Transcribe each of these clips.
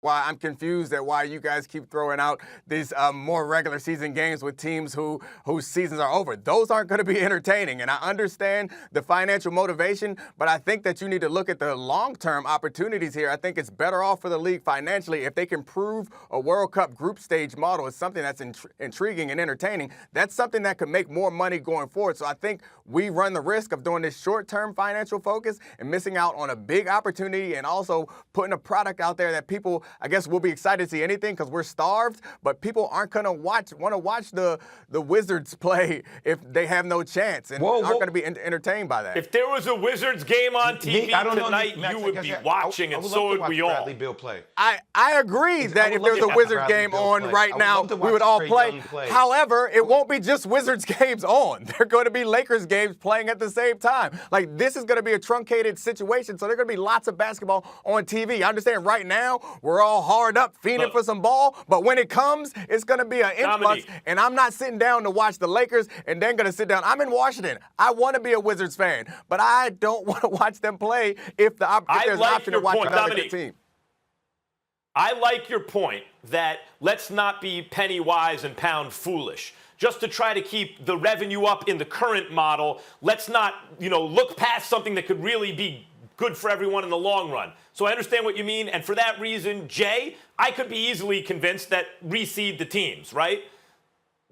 why I'm confused at why you guys keep throwing out these more regular season games with teams whose seasons are over. Those aren't going to be entertaining, and I understand the financial motivation, but I think that you need to look at the long-term opportunities here. I think it's better off for the league financially if they can prove a World Cup group stage model is something that's intriguing and entertaining. That's something that could make more money going forward. So I think we run the risk of doing this short-term financial focus and missing out on a big opportunity and also putting a product out there that people, I guess, we'll be excited to see anything because we're starved, but people aren't going to want to watch the Wizards play if they have no chance and aren't going to be entertained by that. If there was a Wizards game on TV tonight, you would be watching, and so would we all. Bradley Beal play. I agree that if there's a Wizards game on right now, we would all play. However, it won't be just Wizards games on. They're going to be Lakers games playing at the same time. Like, this is going to be a truncated situation, so there's going to be lots of basketball on TV. I understand right now we're all hard up, fiending for some ball, but when it comes, it's going to be an influx, and I'm not sitting down to watch the Lakers and then going to sit down. I'm in Washington. I want to be a Wizards fan, but I don't want to watch them play if there's an option to watch another good team. I like your point that let's not be penny wise and pound foolish. Just to try to keep the revenue up in the current model, let's not, look past something that could really be good for everyone in the long run. So I understand what you mean, and for that reason, Jay, I could be easily convinced that reseed the teams, right?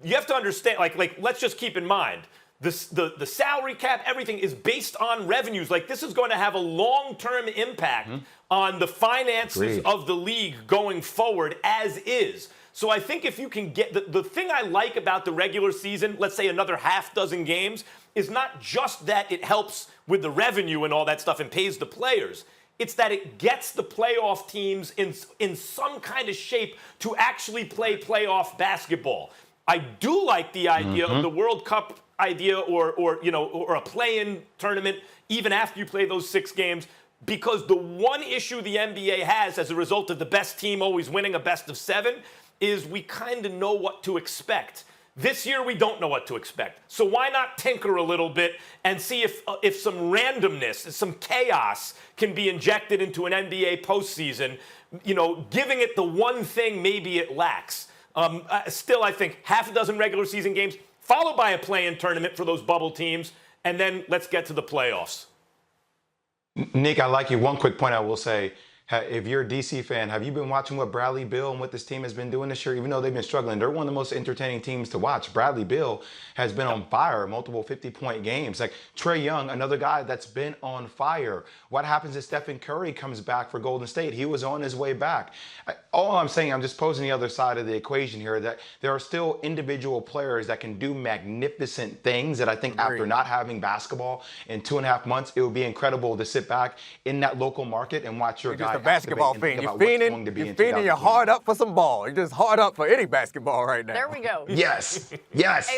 You have to understand, like let's just keep in mind, the salary cap, everything is based on revenues. Like, this is going to have a long-term impact on the finances of the league going forward as is. So I think if you can get the thing I like about the regular season, let's say another half dozen games, is not just that it helps with the revenue and all that stuff and pays the players. It's that it gets the playoff teams in some kind of shape to actually play playoff basketball. I do like the idea of the World Cup idea or a play-in tournament even after you play those 6 games, because the one issue the NBA has as a result of the best team always winning a best of 7 is we kind of know what to expect. This year, we don't know what to expect. So why not tinker a little bit and see if some randomness, some chaos can be injected into an NBA postseason, giving it the one thing maybe it lacks. Still, I think half a dozen regular season games, followed by a play-in tournament for those bubble teams, and then let's get to the playoffs. Nick, I like you. One quick point I will say. If you're a DC fan, have you been watching what Bradley Beal and what this team has been doing this year? Even though they've been struggling, they're one of the most entertaining teams to watch. Bradley Beal has been on fire, multiple 50-point games. Like Trae Young, another guy that's been on fire. What happens if Stephen Curry comes back for Golden State? He was on his way back. All I'm saying, I'm just posing the other side of the equation here, that there are still individual players that can do magnificent things that I think after not having basketball in 2.5 months, it would be incredible to sit back in that local market and watch your guy. A basketball fiend. You're fiending your hard up for some ball. You're just hard up for any basketball right now. There we go. Yes. Yes.